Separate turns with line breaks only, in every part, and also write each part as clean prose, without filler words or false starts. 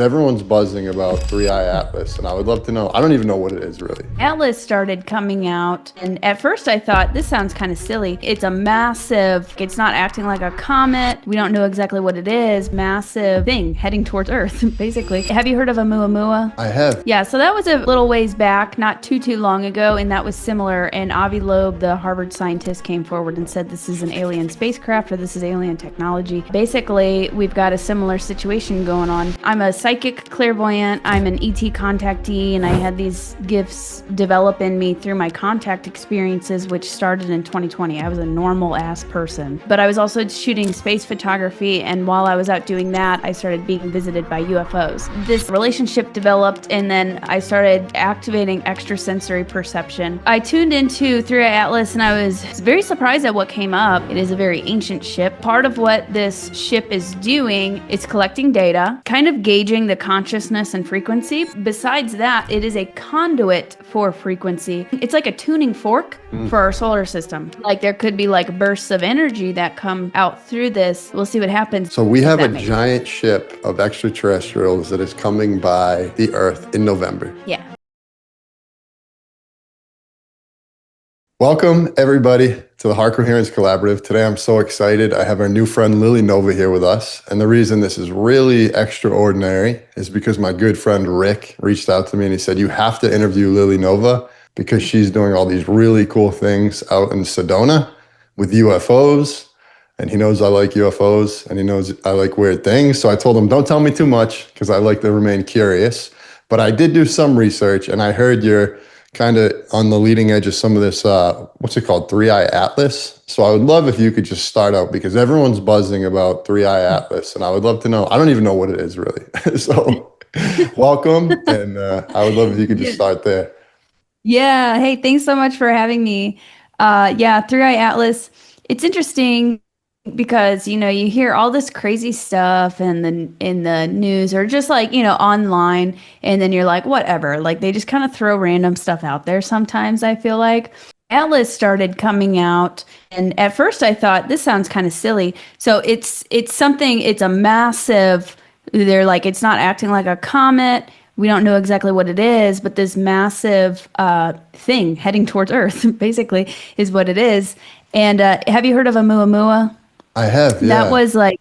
Everyone's buzzing about 3i Atlas, and I would love to know. I don't even know what it is, really.
Atlas started coming out, and at first I thought, this sounds kind of silly. It's a massive, it's not acting like a comet. We don't know exactly what it is. Massive thing heading towards Earth, basically. Have you heard of Oumuamua?
I have.
Yeah, so that was a little ways back, not too long ago, and that was similar. And Avi Loeb, the Harvard scientist, came forward and said this is an alien spacecraft or this is alien technology. Basically, we've got a similar situation going on. I'm a psychic clairvoyant, I'm an ET contactee, and I had these gifts develop in me through my contact experiences, which started in 2020. I was a normal ass person, but I was also shooting space photography, and while I was out doing that, I started being visited by UFOs. This relationship developed, and then I started activating extrasensory perception. I tuned into 3i Atlas, and I was very surprised at what came up. It is a very ancient ship. Part of what this ship is doing is collecting data, kind of gauging the consciousness and frequency. Besides that, it is a conduit for frequency. It's like a tuning fork for our solar system. Like there could be like bursts of energy that come out through this. We'll see what happens.
So we have a giant ship of extraterrestrials that is coming by the Earth in November.
Yeah.
Welcome, everybody, to the Heart Coherence Collaborative. Today, I'm so excited. I have our new friend, Lily Nova, here with us. And the reason this is really extraordinary is because my good friend, Rick, reached out to me and he said, you have to interview Lily Nova because she's doing all these really cool things out in Sedona with UFOs. And he knows I like UFOs and he knows I like weird things. So I told him, don't tell me too much because I like to remain curious. But I did do some research and I heard you're kind of on the leading edge of some of this, what's it called, 3i Atlas. So I would love if you could just start out because everyone's buzzing about 3i Atlas and I would love to know. I don't even know what it is really. So welcome. And I would love if you could just start there.
Yeah. Hey, thanks so much for having me. Yeah, 3i Atlas. It's interesting because, you know, you hear all this crazy stuff in the news or just like, you know, online, and then you're like, whatever. Like they just kind of throw random stuff out there sometimes, I feel like. Atlas started coming out, and at first I thought, this sounds kind of silly. So it's a massive, they're like, it's not acting like a comet. We don't know exactly what it is, but this massive thing heading towards Earth, basically, is what it is. And have you heard of Oumuamua?
I have, yeah.
That was like,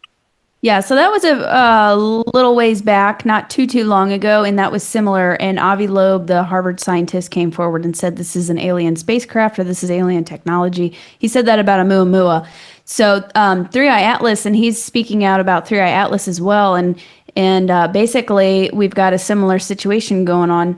yeah, so that was a little ways back, not too long ago, and that was similar. And Avi Loeb, the Harvard scientist, came forward and said this is an alien spacecraft or this is alien technology. He said that about Oumuamua. So 3i Atlas, and he's speaking out about 3i Atlas as well. And basically, we've got a similar situation going on.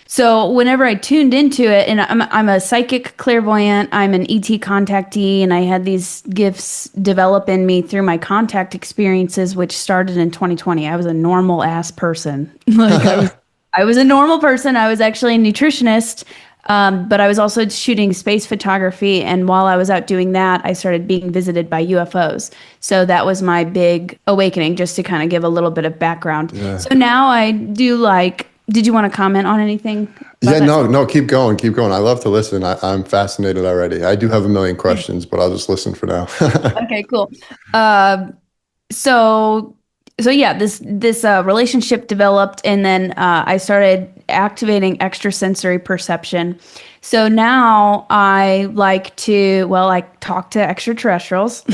So whenever I tuned into it, and I'm a psychic clairvoyant, I'm an ET contactee, and I had these gifts develop in me through my contact experiences, which started in 2020. I was a normal ass person. Like I was a normal person. I was actually a nutritionist, but I was also shooting space photography. And while I was out doing that, I started being visited by UFOs. So that was my big awakening, just to kind of give a little bit of background. Yeah. So now I do like, did you want to comment on anything?
Yeah, no, keep going. I love to listen. I'm fascinated already. I do have a million questions, but I'll just listen for now.
Okay, cool. So yeah, this relationship developed, and then I started activating extrasensory perception. So now I like to, I talk to extraterrestrials.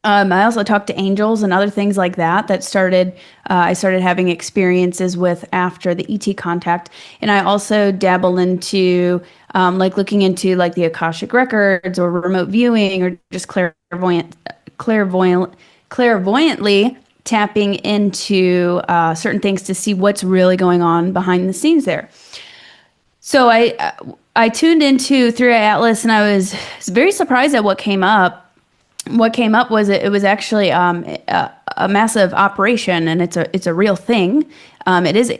I also talked to angels and other things like that I started having experiences with after the ET contact. And I also dabble into like looking into like the Akashic records or remote viewing or just clairvoyantly tapping into certain things to see what's really going on behind the scenes there. So I tuned into 3i Atlas, and I was very surprised at what came up. What came up was it was actually a massive operation, and it's a real thing. It is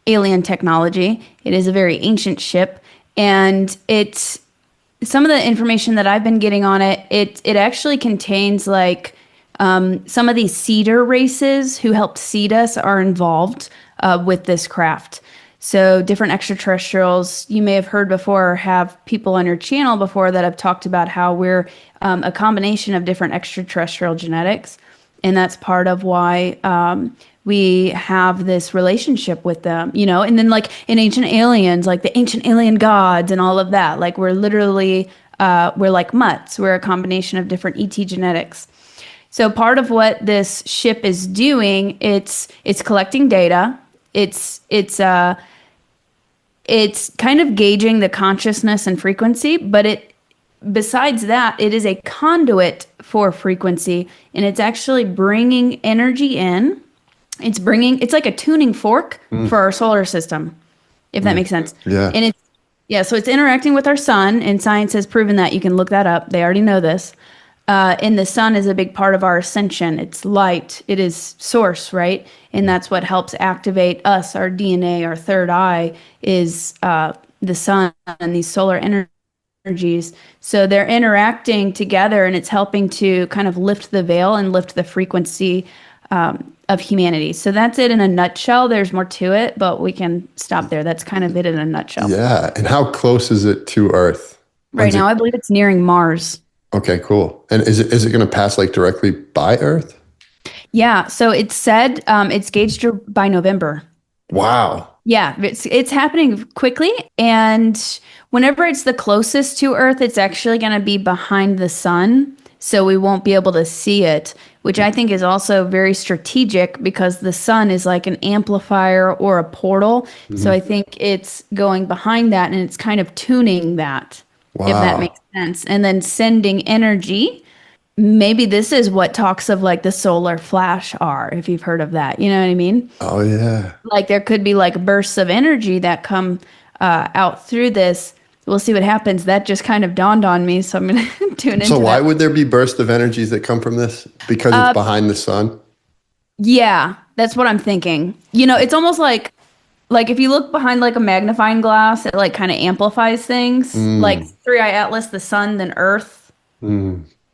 alien technology. It is a very ancient ship, and it's some of the information that I've been getting on it. It actually contains like some of these seeder races who helped seed us are involved with this craft. So different extraterrestrials, you may have heard before, or have people on your channel before that have talked about how we're a combination of different extraterrestrial genetics. And that's part of why we have this relationship with them, you know. And then like in Ancient Aliens, like the ancient alien gods and all of that, like we're literally, we're like mutts. We're a combination of different ET genetics. So part of what this ship is doing, it's collecting data. It's kind of gauging the consciousness and frequency, but besides that, it is a conduit for frequency, and it's actually bringing energy in. It's like a tuning fork for our solar system, if that makes sense.
Yeah.
And so it's interacting with our sun, and science has proven that. You can look that up. They already know this. And the sun is a big part of our ascension. It's light. It is source, right? And that's what helps activate us. Our DNA, our third eye is the sun and these solar energies. So they're interacting together, and it's helping to kind of lift the veil and lift the frequency of humanity. So that's it in a nutshell. There's more to it, but we can stop there. That's kind of it in a nutshell.
Yeah. And how close is it to Earth?
Right now, I believe it's nearing Mars.
Okay, cool. And is it going to pass like directly by Earth?
Yeah. So it's said it's gauged by November.
Wow.
Yeah, it's happening quickly, and whenever it's the closest to Earth, it's actually going to be behind the sun, so we won't be able to see it, which I think is also very strategic because the sun is like an amplifier or a portal. So I think it's going behind that, and it's kind of tuning that, if that makes sense, and then sending energy. Maybe this is what talks of like the solar flash are, if you've heard of that. You know what I mean?
Oh, yeah.
Like there could be like bursts of energy that come out through this. We'll see what happens. That just kind of dawned on me, so I'm going to tune into that.
So why would there be bursts of energies that come from this? Because it's behind the sun?
Yeah, that's what I'm thinking. You know, it's almost like if you look behind like a magnifying glass, it like kind of amplifies things. Like Three-Eye Atlas, the sun, then Earth.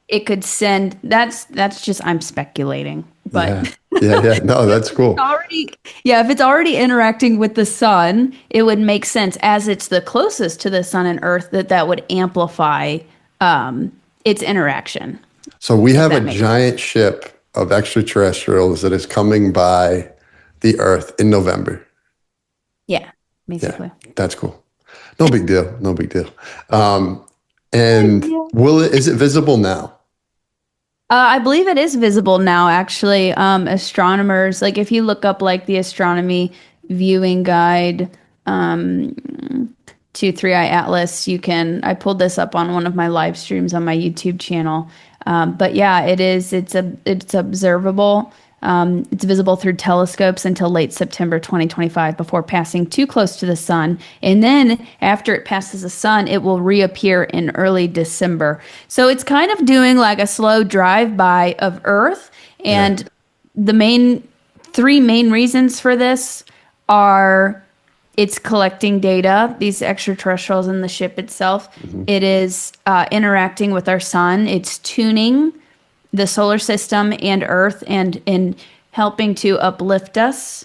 It could send. That's just I'm speculating, but
yeah. No, that's cool.
If it's already interacting with the sun, it would make sense as it's the closest to the sun and Earth that would amplify its interaction.
So we have a giant ship of extraterrestrials that is coming by the Earth in November.
Yeah, basically.
Yeah, that's cool. No big deal. No big deal. And is it visible now?
I believe it is visible now, actually. Astronomers, like if you look up like the astronomy viewing guide to Three-Eye Atlas, I pulled this up on one of my live streams on my YouTube channel. But yeah, it's observable. It's visible through telescopes until late September 2025 before passing too close to the sun. And then after it passes the sun, it will reappear in early December. So it's kind of doing like a slow drive-by of Earth. And the three main reasons for this are it's collecting data, these extraterrestrials in the ship itself. It is interacting with our sun. It's tuning the solar system and Earth and helping to uplift us,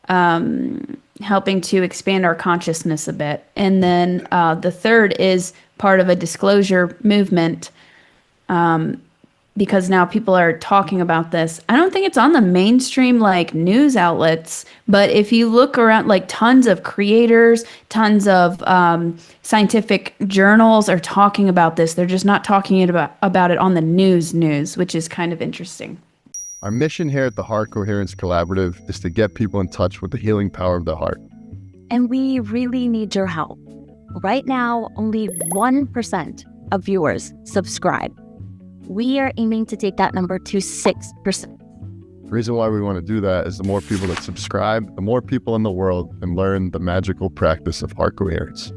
helping to expand our consciousness a bit. And then the third is part of a disclosure movement because now people are talking about this. I don't think it's on the mainstream like news outlets, but if you look around, like tons of creators, tons of scientific journals are talking about this. They're just not talking about it on the news, which is kind of interesting.
Our mission here at the Heart Coherence Collaborative is to get people in touch with the healing power of the heart.
And we really need your help. Right now, only 1% of viewers subscribe. We are aiming to take that number to 6%.
The reason why we want to do that is the more people that subscribe, the more people in the world can learn the magical practice of heart coherence.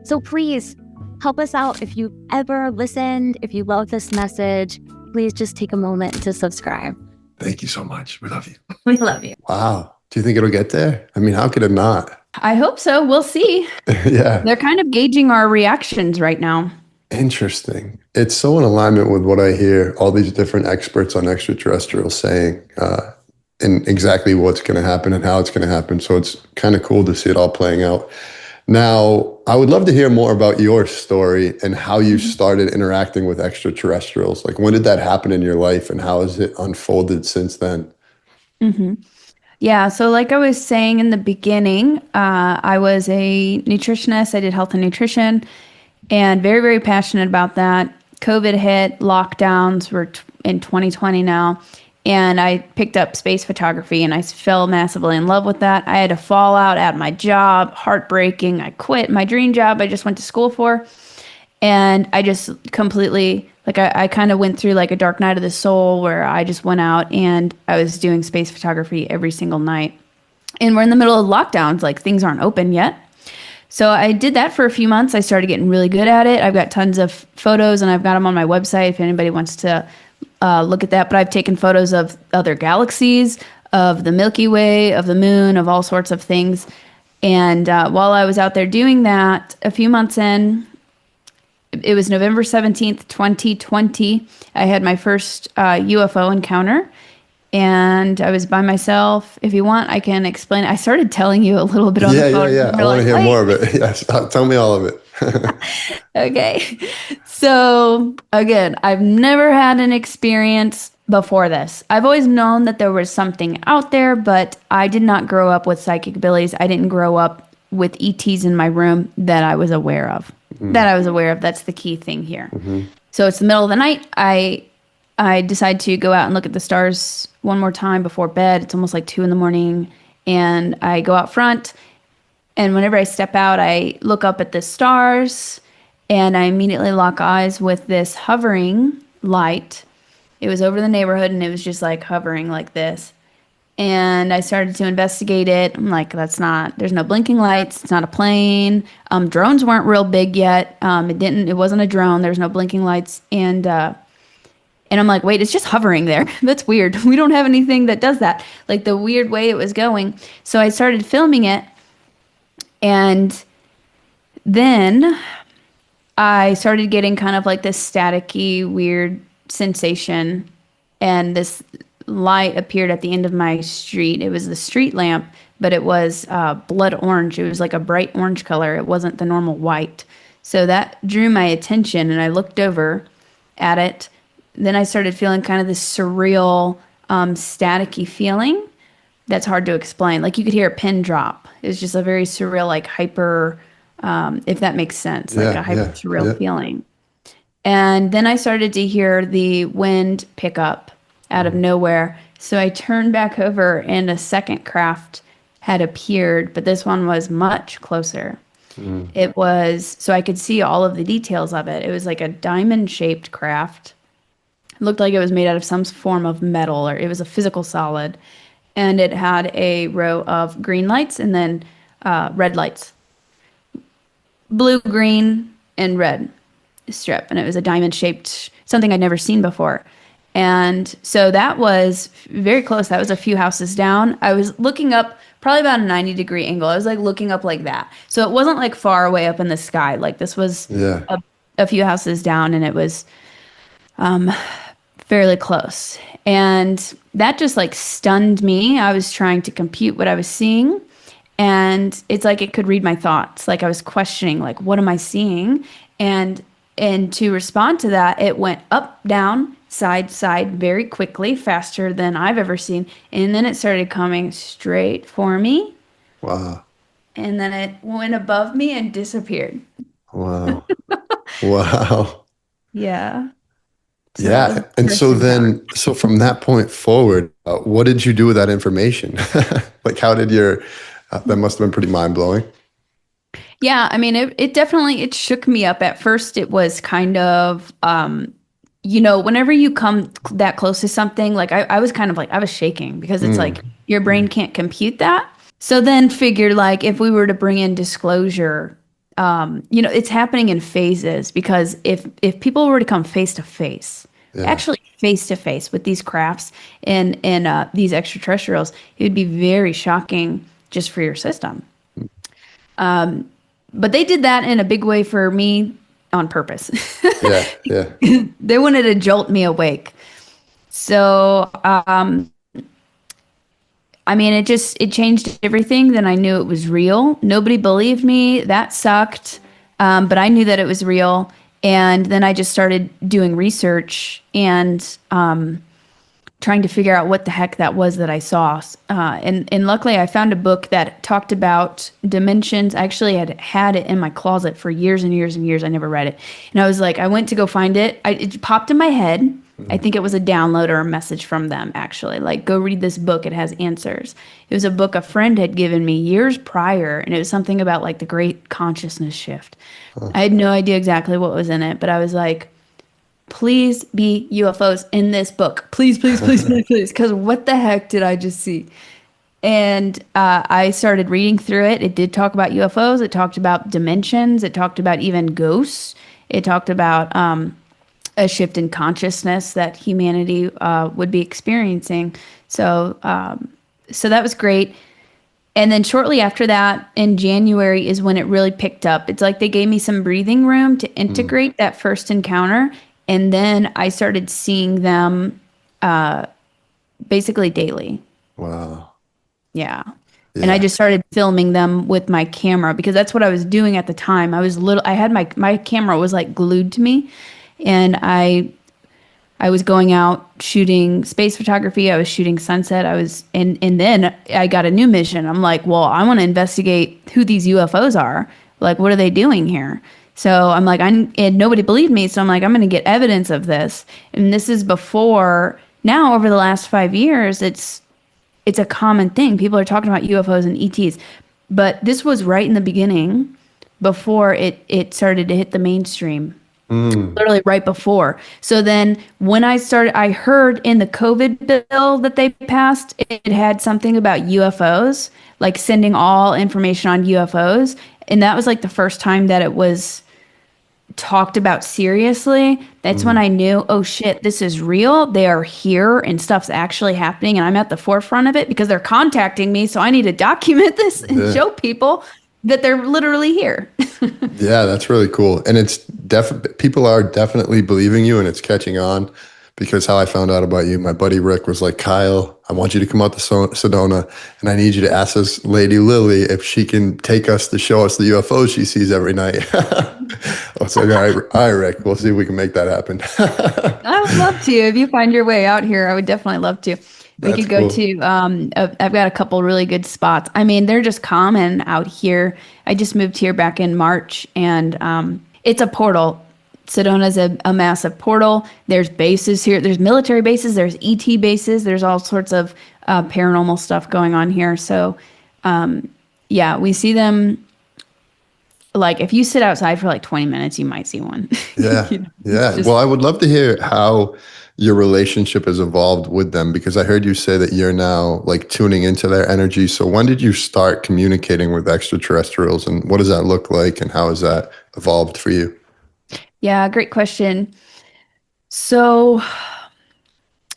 So please help us out. If you ever listened, if you love this message, please just take a moment to subscribe.
Thank you so much. We love you.
We love you.
Wow. Do you think it'll get there? I mean, how could it not?
I hope so. We'll see.
Yeah.
They're kind of gauging our reactions right now.
Interesting. It's so in alignment with what I hear all these different experts on extraterrestrials saying and exactly what's going to happen and how it's going to happen. So it's kind of cool to see it all playing out. Now, I would love to hear more about your story and how you started interacting with extraterrestrials. Like, when did that happen in your life, and how has it unfolded since then?
Hmm. Yeah, so like I was saying in the beginning, I was a nutritionist. I did health and nutrition, and very, very passionate about that. COVID hit, lockdowns were in 2020 now, and I picked up space photography and I fell massively in love with that. I had a fallout at my job, heartbreaking. I quit my dream job I just went to school for, and I just completely, like, I kind of went through like a dark night of the soul where I just went out and I was doing space photography every single night. And we're in the middle of lockdowns, like things aren't open yet. So I did that for a few months. I started getting really good at it. I've got tons of photos and I've got them on my website if anybody wants to look at that. But I've taken photos of other galaxies, of the Milky Way, of the moon, of all sorts of things. And while I was out there doing that, a few months in, it was November 17th, 2020. I had my first UFO encounter, and I was by myself. If you want, I can explain. I started telling you a little bit on the phone.
Yeah. I want to hear more of it. Yes, tell me all of it.
Okay. So, again, I've never had an experience before this. I've always known that there was something out there, but I did not grow up with psychic abilities. I didn't grow up with ETs in my room that I was aware of. That's the key thing here. So it's the middle of the night. I decide to go out and look at the stars one more time before bed. It's almost like 2 a.m. And I go out front. And whenever I step out, I look up at the stars and I immediately lock eyes with this hovering light. It was over the neighborhood and it was just like hovering like this. And I started to investigate it. I'm like, there's no blinking lights. It's not a plane. Drones weren't real big yet. It wasn't a drone. There's no blinking lights. And I'm like, wait, it's just hovering there. That's weird. We don't have anything that does that. Like the weird way it was going. So I started filming it. And then I started getting kind of like this staticky, weird sensation. And this light appeared at the end of my street. It was the street lamp, but it was blood orange. It was like a bright orange color. It wasn't the normal white. So that drew my attention, and I looked over at it. Then I started feeling kind of this surreal, staticky feeling that's hard to explain. Like you could hear a pin drop. It was just a very surreal, like hyper, if that makes sense, like a hyper surreal feeling. And then I started to hear the wind pick up out of nowhere. So I turned back over and a second craft had appeared, but this one was much closer. It was, so I could see all of the details of it. It was like a diamond-shaped craft. It looked like it was made out of some form of metal, or it was a physical solid. And it had a row of green lights and then red lights. Blue, green, and red strip. And it was a diamond-shaped, something I'd never seen before. And so that was very close. That was a few houses down. I was looking up probably about a 90-degree angle. I was like looking up like that. So it wasn't like far away up in the sky. Like this was a few houses down, and it was fairly close. And that just like stunned me. I was trying to compute what I was seeing. And it's like it could read my thoughts. Like I was questioning, like, what am I seeing? And to respond to that, it went up, down, side, side very quickly, faster than I've ever seen. And then it started coming straight for me.
Wow.
And then it went above me and disappeared.
Wow. Wow.
Yeah. So
Yeah. And so from that point forward, what did you do with that information? Like, how did that must have been pretty mind blowing.
Yeah, I mean, it definitely, it shook me up. At first, it was kind of, whenever you come that close to something, like I was kind of like, I was shaking because it's like your brain can't compute that. So then figured like if we were to bring in disclosure, it's happening in phases, because if people were to come face to face, actually face to face with these crafts and these extraterrestrials, it would be very shocking just for your system. But they did that in a big way for me on purpose. Yeah. They wanted to jolt me awake. So I mean, it changed everything. Then I knew it was real. Nobody believed me. That sucked. But I knew that it was real. And then I just started doing research and trying to figure out what the heck that was that I saw. And luckily, I found a book that talked about dimensions. I actually had it in my closet for years and years and years. I never read it. And I was like, I went to go find it. It popped in my head. I think it was a download or a message from them, actually. Like, go read this book. It has answers. It was a book a friend had given me years prior, and it was something about like the great consciousness shift. I had no idea exactly what was in it, but I was like, please be UFOs in this book. Please, please, please, please, please. Because what the heck did I just see? And I started reading through it. It did talk about UFOs. It talked about dimensions. It talked about even ghosts. It talked about a shift in consciousness that humanity would be experiencing. So that was great. And then shortly after that, in January, is when it really picked up. It's like they gave me some breathing room to integrate that first encounter. And then I started seeing them basically daily.
Wow.
Yeah. And I just started filming them with my camera because that's what I was doing at the time. I had my camera was like glued to me, and I was going out shooting space photography. I was shooting sunset. And then I got a new mission. I'm like, well, I want to investigate who these UFOs are. Like, what are they doing here? So I'm like, and nobody believed me. So I'm like, I'm going to get evidence of this. And this is before, now over the last 5 years, it's a common thing. People are talking about UFOs and ETs. But this was right in the beginning before it started to hit the mainstream. Literally right before. So then when I heard in the COVID bill that they passed, it had something about UFOs, like sending all information on UFOs. And that was like the first time that it was talked about seriously. That's when I knew, oh shit, this is real. They are here and stuff's actually happening. And I'm at the forefront of it because they're contacting me. So I need to document this and show people that they're literally here.
Yeah, that's really cool. And it's people are definitely believing you, and it's catching on, because how I found out about you, my buddy Rick was like, Kyle, I want you to come out to Sedona, and I need you to ask this lady Lily if she can take us to show us the UFOs she sees every night. I was like, all right, Rick, we'll see if we can make that happen.
I would love to. If you find your way out here, I would definitely love to. We could go to, I've got a couple really good spots. I mean, they're just common out here. I just moved here back in March, and it's a portal. Sedona's a massive portal. There's bases here. There's military bases. There's ET bases. There's all sorts of paranormal stuff going on here. So, yeah, we see them. Like, if you sit outside for like 20 minutes, you might see one.
Yeah. Yeah. Well, I would love to hear how your relationship has evolved with them, because I heard you say that you're now like tuning into their energy. So when did you start communicating with extraterrestrials, and what does that look like, and how has that evolved for you?
Yeah, great question. So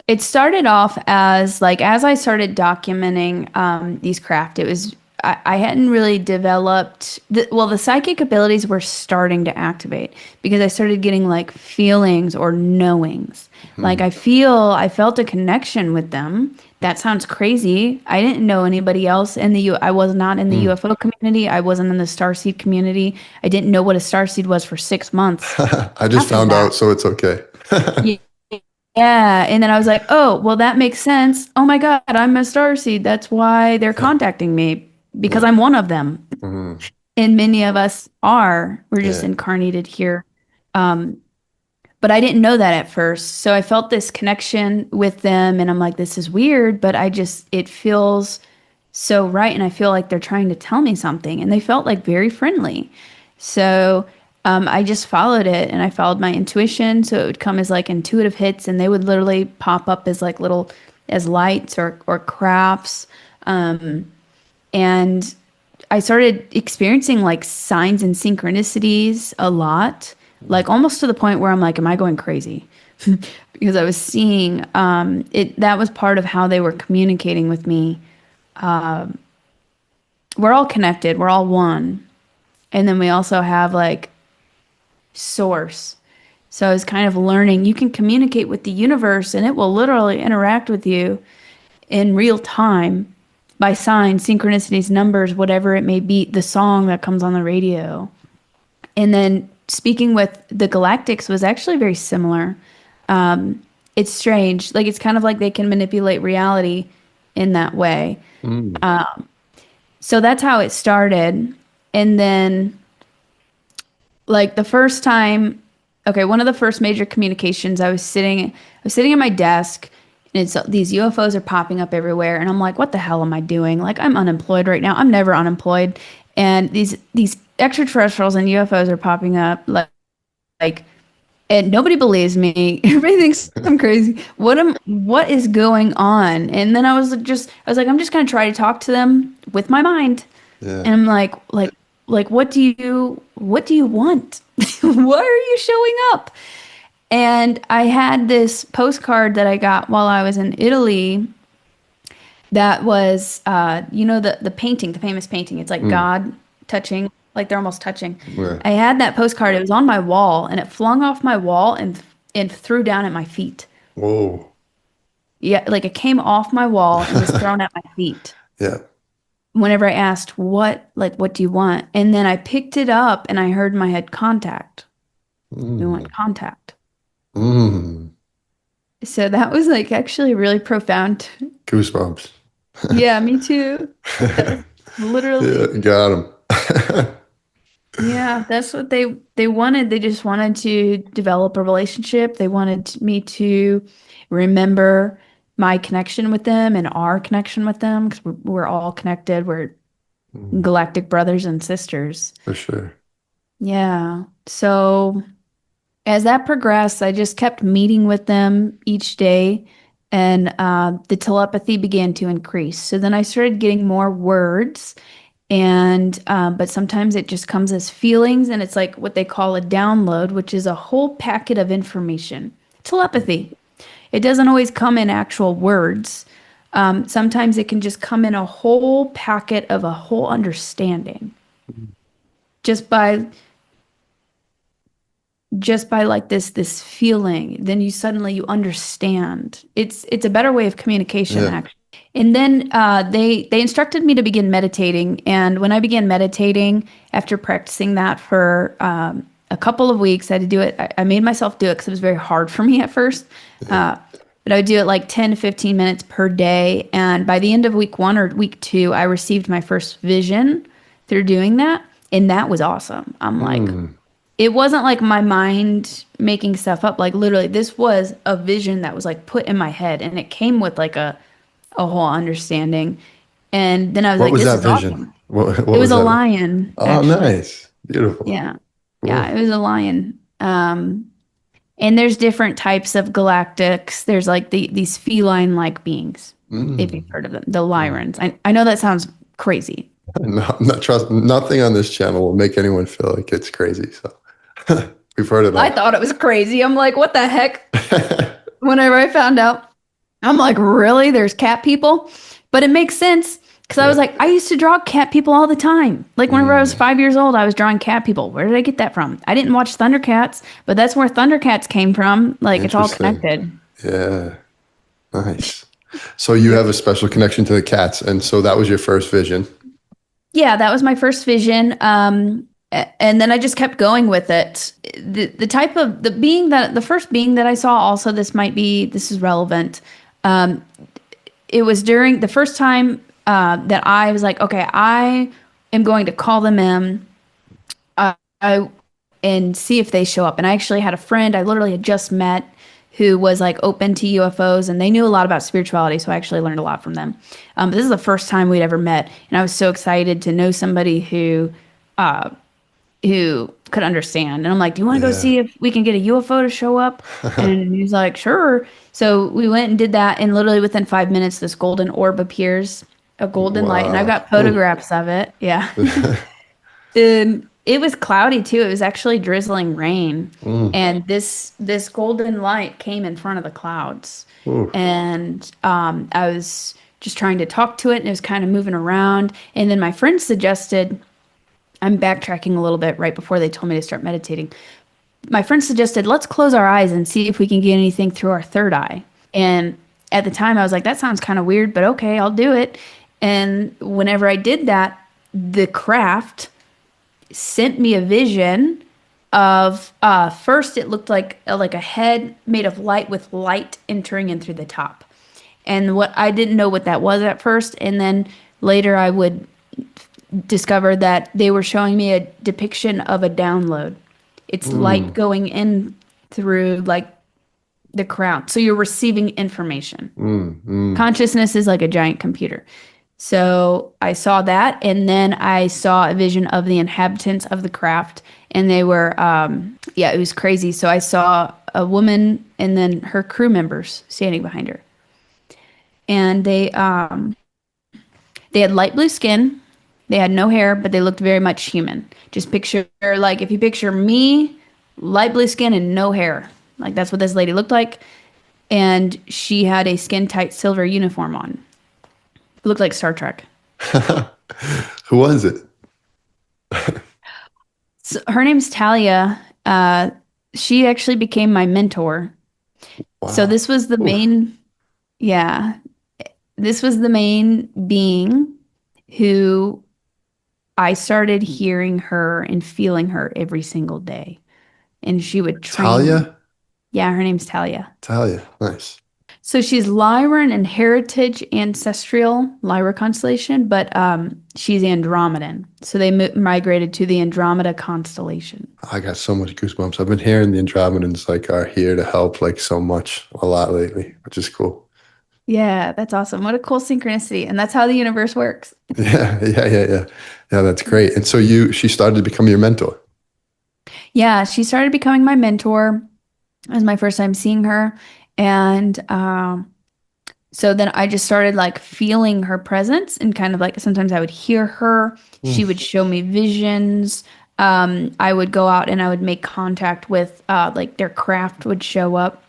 it started off as I started documenting these craft, it was I hadn't really developed the psychic abilities were starting to activate because I started getting like feelings or knowings. Like I felt a connection with them. That sounds crazy. I didn't know anybody else I was not in the UFO community. I wasn't in the starseed community. I didn't know what a starseed was for 6 months.
I just found out, so it's okay.
Yeah. And then I was like, oh, well, that makes sense. Oh my God, I'm a starseed. That's why they're contacting me, because I'm one of them. And many of us are. We're just incarnated here. But I didn't know that at first. So I felt this connection with them, and I'm like, this is weird, but it feels so right. And I feel like they're trying to tell me something. And they felt like very friendly. So I just followed it, and I followed my intuition. So it would come as like intuitive hits, and they would literally pop up as like as lights or crafts. And I started experiencing like signs and synchronicities a lot, like almost to the point where I'm like, am I going crazy? Because I was seeing that was part of how they were communicating with me. We're all connected. We're all one. And then we also have like source. So I was kind of learning you can communicate with the universe, and it will literally interact with you in real time. by signs, synchronicities, numbers, whatever it may be, the song that comes on the radio. And then speaking with the Galactics was actually very similar. It's strange. Like, it's kind of like they can manipulate reality in that way. So that's how it started. And then, like, the first time, okay, one of the first major communications, I was sitting at my desk, and it's these UFOs are popping up everywhere, and I'm like, what the hell am I doing? Like, I'm unemployed right now. I'm never unemployed. And these extraterrestrials and UFOs are popping up, like, and nobody believes me. Everybody thinks I'm crazy. What is going on? And then I was like, I'm just gonna try to talk to them with my mind.
Yeah.
And I'm like, what do you want? Why are you showing up? And I had this postcard that I got while I was in Italy that was, the painting, the famous painting. It's like God touching, like they're almost touching.
Yeah.
I had that postcard. It was on my wall, and it flung off my wall and threw down at my feet.
Whoa.
Yeah, like it came off my wall and was thrown at my feet.
Yeah.
Whenever I asked, what do you want? And then I picked it up and I heard in my head, contact. We want contact. So that was like actually really profound.
Goosebumps.
Yeah, me too. Literally.
Yeah, got him.
Yeah, that's what they wanted. They just wanted to develop a relationship. They wanted me to remember my connection with them and our connection with them, because we're all connected. We're galactic brothers and sisters.
For sure.
Yeah. So as that progressed, I just kept meeting with them each day, and the telepathy began to increase. So then I started getting more words, and but sometimes it just comes as feelings, and it's like what they call a download, which is a whole packet of information. Telepathy. It doesn't always come in actual words. Sometimes it can just come in a whole packet of a whole understanding, just by like this feeling. Then you suddenly understand. It's a better way of communication, actually. And then they instructed me to begin meditating. And when I began meditating, after practicing that for a couple of weeks, I had to do it. I made myself do it because it was very hard for me at first. But I would do it like 10 to 15 minutes per day. And by the end of week 1 or week 2, I received my first vision through doing that. And that was awesome. I'm like, it wasn't like my mind making stuff up. Like literally, this was a vision that was like put in my head. And it came with like a whole understanding. And then I was
What
like,
was
this
that
is
vision?
awesome.
What
It was a
that?
lion.
Oh,
actually.
nice. Beautiful.
Yeah.
Cool.
Yeah, it was a lion. And there's different types of galactics. There's like these feline-like beings, if you've heard of them, the Lyrans. I know that sounds crazy.
No, I'm not nothing on this channel will make anyone feel like it's crazy. So we've heard it all.
I thought it was crazy. I'm like, what the heck? Whenever I found out, I'm like, really? There's cat people? But it makes sense. Because I was like, I used to draw cat people all the time. Like whenever I was 5 years old, I was drawing cat people. Where did I get that from? I didn't watch Thundercats, but that's where Thundercats came from. Like it's all connected.
Yeah. Nice. So you have a special connection to the cats. And so that was your first vision.
Yeah, that was my first vision. And then I just kept going with it. The type of the first being that I saw, also this is relevant. It was during the first time that I was like, okay, I am going to call them in and see if they show up. And I actually had a friend I literally had just met who was like open to UFOs, and they knew a lot about spirituality, so I actually learned a lot from them. But this is the first time we'd ever met, and I was so excited to know somebody who could understand. And I'm like, do you want to go see if we can get a UFO to show up? And he's like, sure. So we went and did that, and literally within 5 minutes, this golden orb appears, a golden light, and I've got photographs of it. Yeah. It was cloudy too. It was actually drizzling rain, and this golden light came in front of the clouds. And I was just trying to talk to it, and it was kind of moving around. And then my friend suggested, I'm backtracking a little bit right before they told me to start meditating. My friend suggested, let's close our eyes and see if we can get anything through our third eye. And at the time I was like, that sounds kind of weird, but okay, I'll do it. And whenever I did that, the craft sent me a vision of first it looked like a head made of light with light entering in through the top. And what I didn't know what that was at first, and then later I would discover that they were showing me a depiction of a download. It's light going in through like the crown. So you're receiving information. Consciousness is like a giant computer. So I saw that, and then I saw a vision of the inhabitants of the craft, and they were, it was crazy. So I saw a woman and then her crew members standing behind her, and they had light blue skin, they had no hair, but they looked very much human. Just picture, like, if you picture me, light blue skin and no hair, like that's what this lady looked like, and she had a skin tight silver uniform on. It looked like Star Trek.
Who was it?
So her name's Talia. She actually became my mentor.
Wow.
So this was the main, this was the main being who I started hearing her and feeling her every single day. And she would train me.
Talia?
Yeah, her name's Talia.
Talia, nice.
So she's Lyran and heritage ancestral Lyra constellation, but she's Andromedan. So they migrated to the Andromeda constellation.
I got so much goosebumps. I've been hearing the Andromedans like are here to help like so much a lot lately, which is cool.
Yeah, that's awesome. What a cool synchronicity. And that's how the universe works.
Yeah. Yeah, that's great. And so she started to become your mentor.
Yeah, she started becoming my mentor. It was my first time seeing her. And so then I just started like feeling her presence, and kind of like sometimes I would hear her. She would show me visions. I would go out and I would make contact with like their craft would show up.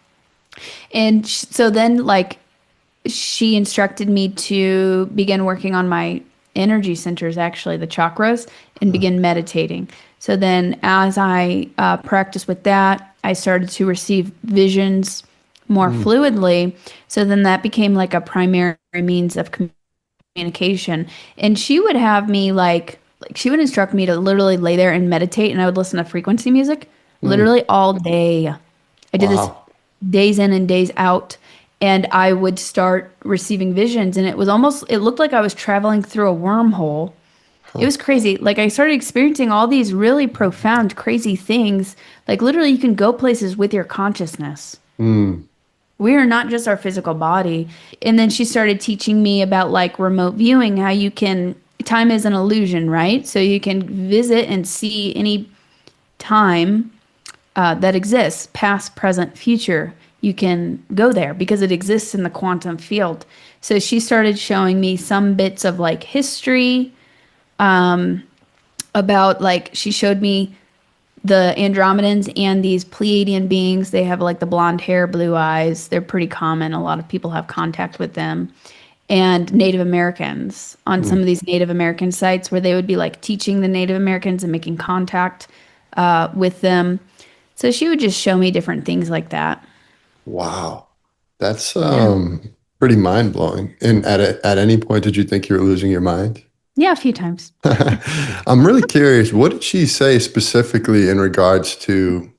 And so then like she instructed me to begin working on my energy centers, actually the chakras, and begin meditating. So then as I practiced with that, I started to receive visions more fluidly. So then that became like a primary means of communication. And she would have me like she would instruct me to literally lay there and meditate, and I would listen to frequency music literally all day. I did this days in and days out, and I would start receiving visions, and it looked like I was traveling through a wormhole. It was crazy. Like I started experiencing all these really profound, crazy things. Like literally you can go places with your consciousness. We are not just our physical body. And then she started teaching me about like remote viewing, how time is an illusion, right? So you can visit and see any time that exists, past, present, future. You can go there because it exists in the quantum field. So she started showing me some bits of like history, about like, she showed me the Andromedans and these Pleiadian beings. They have like the blonde hair, blue eyes. They're pretty common. A lot of people have contact with them. And Native Americans on some of these Native American sites where they would be like teaching the Native Americans and making contact with them. So she would just show me different things like that.
Wow. That's pretty mind-blowing. And at any point did you think you were losing your mind?
Yeah, a few times.
I'm really curious, what did she say specifically in regards to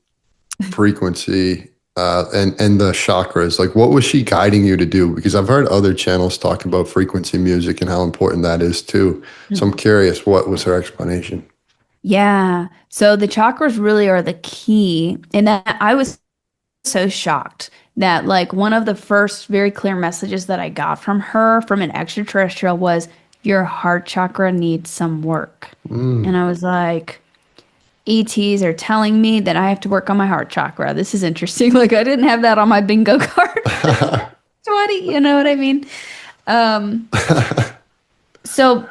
frequency and the chakras? Like, what was she guiding you to do? Because I've heard other channels talk about frequency music and how important that is too. So I'm curious, what was her explanation?
Yeah. So the chakras really are the key. And that I was so shocked that like one of the first very clear messages that I got from her from an extraterrestrial was, your heart chakra needs some work. And I was like, ETs are telling me that I have to work on my heart chakra. This is interesting. Like I didn't have that on my bingo card. 20, you know what I mean? So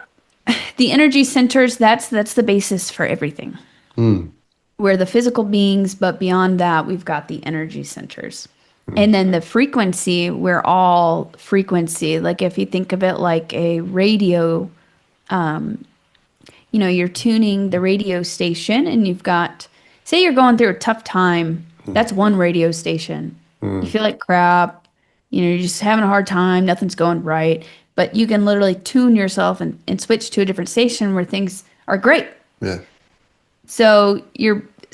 the energy centers, that's the basis for everything. We're the physical beings, but beyond that, we've got the energy centers. And then the frequency, we're all frequency. Like if you think of it like a radio, you're tuning the radio station and you've got, say you're going through a tough time. That's one radio station. You feel like crap. You're just having a hard time. Nothing's going right. but you can literally tune yourself and switch to a different station where things are great.
Yeah.
So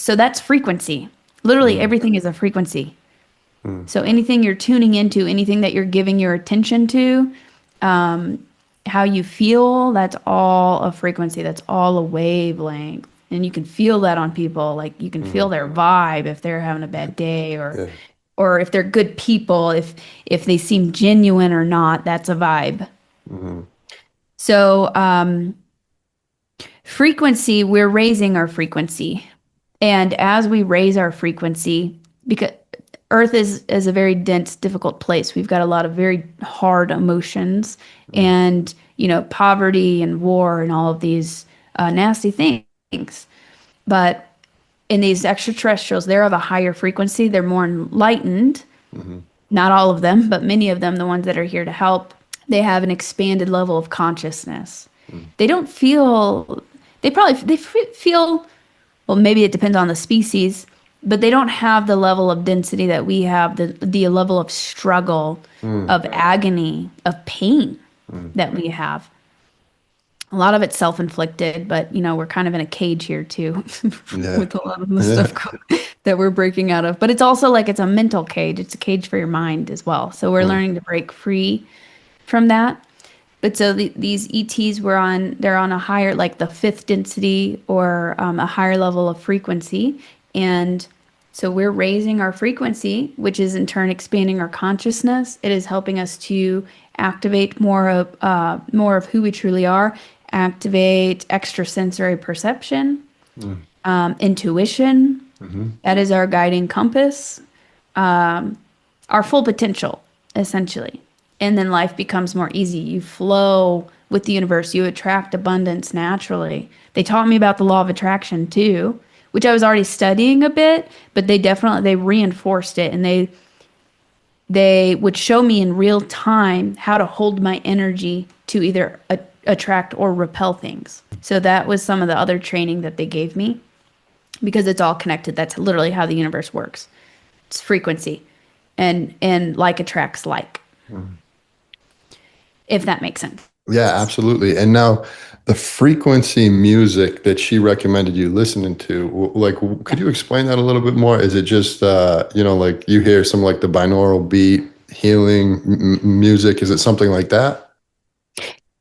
that's frequency. Literally everything is a frequency. So anything you're tuning into, anything that you're giving your attention to, how you feel, that's all a frequency. That's all a wavelength. And you can feel that on people. Like you can feel their vibe if they're having a bad day or if they're good people, if they seem genuine or not, that's a vibe. So frequency, we're raising our frequency. And as we raise our frequency, because Earth is a very dense, difficult place. We've got a lot of very hard emotions and, poverty and war and all of these nasty things. But in these extraterrestrials, they're of a higher frequency. They're more enlightened. Not all of them, but many of them, the ones that are here to help, they have an expanded level of consciousness. They don't feel, they feel, well, maybe it depends on the species, but they don't have the level of density that we have, the level of struggle, of agony, of pain that we have. A lot of it's self-inflicted, but we're kind of in a cage here too, with a lot of the stuff that we're breaking out of. But it's also like it's a mental cage. It's a cage for your mind as well. So we're learning to break free from that. But so these ETs they're on a higher, like the fifth density or a higher level of frequency. And so we're raising our frequency, which is in turn expanding our consciousness. It is helping us to activate more of who we truly are, activate extrasensory perception, intuition. That is our guiding compass, our full potential, essentially. And then life becomes more easy. You flow with the universe. You attract abundance naturally. They taught me about the law of attraction too, which I was already studying a bit, but they reinforced it, and they would show me in real time how to hold my energy to either attract or repel things. So that was some of the other training that they gave me, because it's all connected. That's literally how the universe works. It's frequency, and like attracts like. If that makes sense.
Yeah, absolutely. And now the frequency music that she recommended you listening to, like, could you explain that a little bit more? Is it just, like you hear some like the binaural beat healing music? Is it something like that?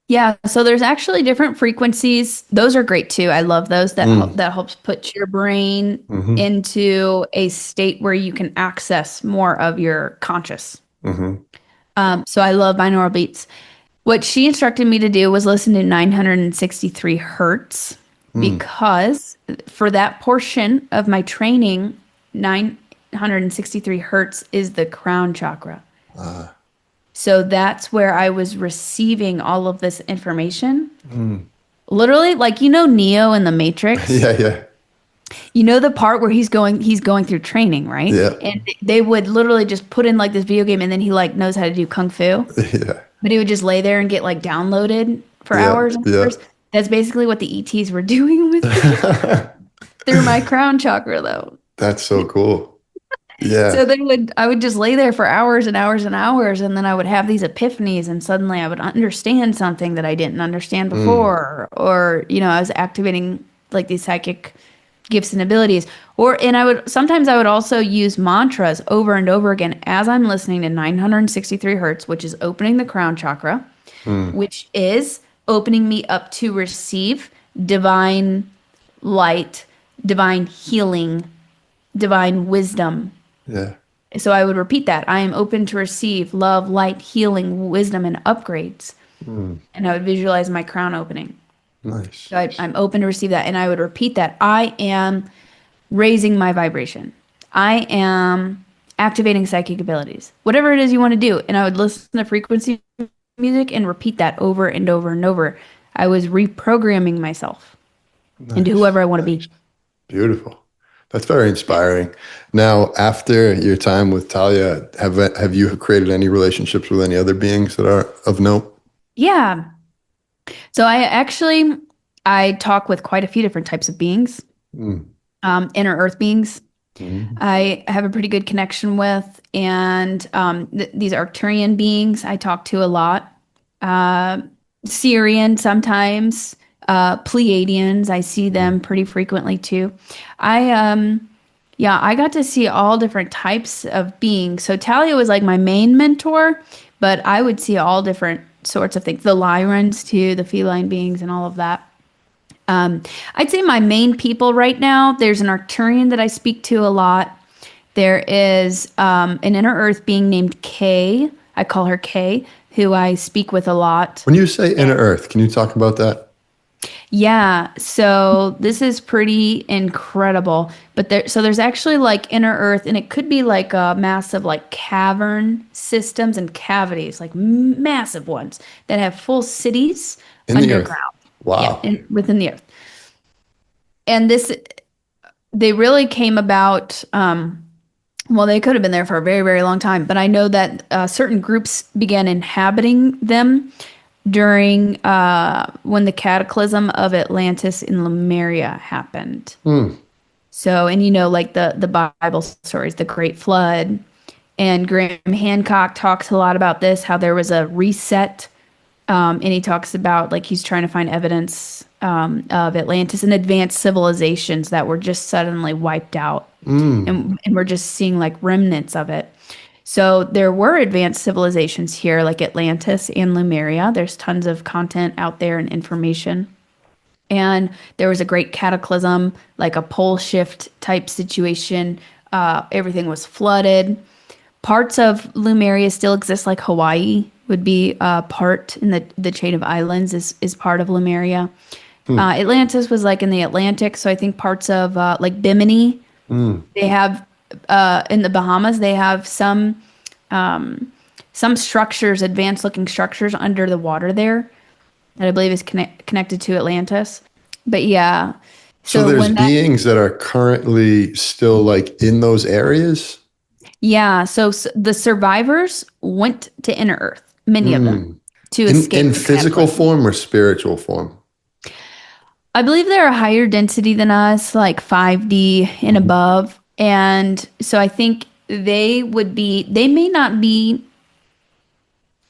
Yeah. So there's actually different frequencies. Those are great too. I love those. That helps put your brain into a state where you can access more of your conscious. So I love binaural beats. What she instructed me to do was listen to 963 hertz, because for that portion of my training, 963 hertz is the crown chakra. So that's where I was receiving all of this information. Literally, like, Neo in the Matrix?
Yeah.
The part where he's going through training, right?
Yeah.
And they would literally just put in like this video game, and then he like knows how to do kung fu.
Yeah.
But he would just lay there and get like downloaded for hours and hours. That's basically what the ETs were doing with me through my crown chakra, though.
That's so cool. Yeah.
So I would just lay there for hours and hours and hours, and then I would have these epiphanies, and suddenly I would understand something that I didn't understand before, or I was activating like these psychic gifts and abilities. Sometimes I would also use mantras over and over again as I'm listening to 963 hertz, which is opening the crown chakra, which is opening me up to receive divine light, divine healing, divine wisdom.
Yeah.
So I would repeat that. I am open to receive love, light, healing, wisdom, and upgrades. And I would visualize my crown opening.
Nice.
So I'm open to receive that. And I would repeat that. I am raising my vibration. I am activating psychic abilities. Whatever it is you want to do. And I would listen to frequency music and repeat that over and over and over. I was reprogramming myself into whoever I want to be.
Beautiful. That's very inspiring. Now, after your time with Talia, have you created any relationships with any other beings that are of note?
Yeah. So I talk with quite a few different types of beings, inner earth beings. I have a pretty good connection with, and these Arcturian beings I talk to a lot. Syrian sometimes, Pleiadians. I see them pretty frequently too. I Yeah, I got to see all different types of beings. So Talia was like my main mentor, but I would see all different sorts of things. The Lyrans too, the feline beings and all of that. I'd say my main people right now, there's an Arcturian that I speak to a lot. There is an inner earth being named Kay. I call her Kay, who I speak with a lot.
When you say inner Earth, can you talk about that?
Yeah, so this is pretty incredible. But there's actually like inner earth, and it could be like a massive like cavern systems and cavities, like massive ones that have full cities
In the Earth.
underground. Yeah,
Wow.
within the earth. And they really came about. Well, they could have been there for a very, very long time, but I know that certain groups began inhabiting them during when the cataclysm of Atlantis in Lemuria happened. So, and like the Bible stories, the Great Flood, and Graham Hancock talks a lot about this, how there was a reset, and he talks about like he's trying to find evidence of Atlantis and advanced civilizations that were just suddenly wiped out, and we're just seeing like remnants of it. So there were advanced civilizations here, like Atlantis and Lemuria. There's tons of content out there and information. And there was a great cataclysm, like a pole shift type situation. Everything was flooded. Parts of Lemuria still exist, like Hawaii would be part in the chain of islands is part of Lemuria. Atlantis was like in the Atlantic, so I think parts of like Bimini, they have in the Bahamas, they have some structures, advanced looking structures under the water there that I believe is connected to Atlantis. But yeah,
So there's beings that are currently still like in those areas?
Yeah, so the survivors went to Inner Earth, many of them, to escape
In
the
physical
cataclysm.
form or spiritual form?
I believe they're a higher density than us, like 5D and above. And so I think they may not be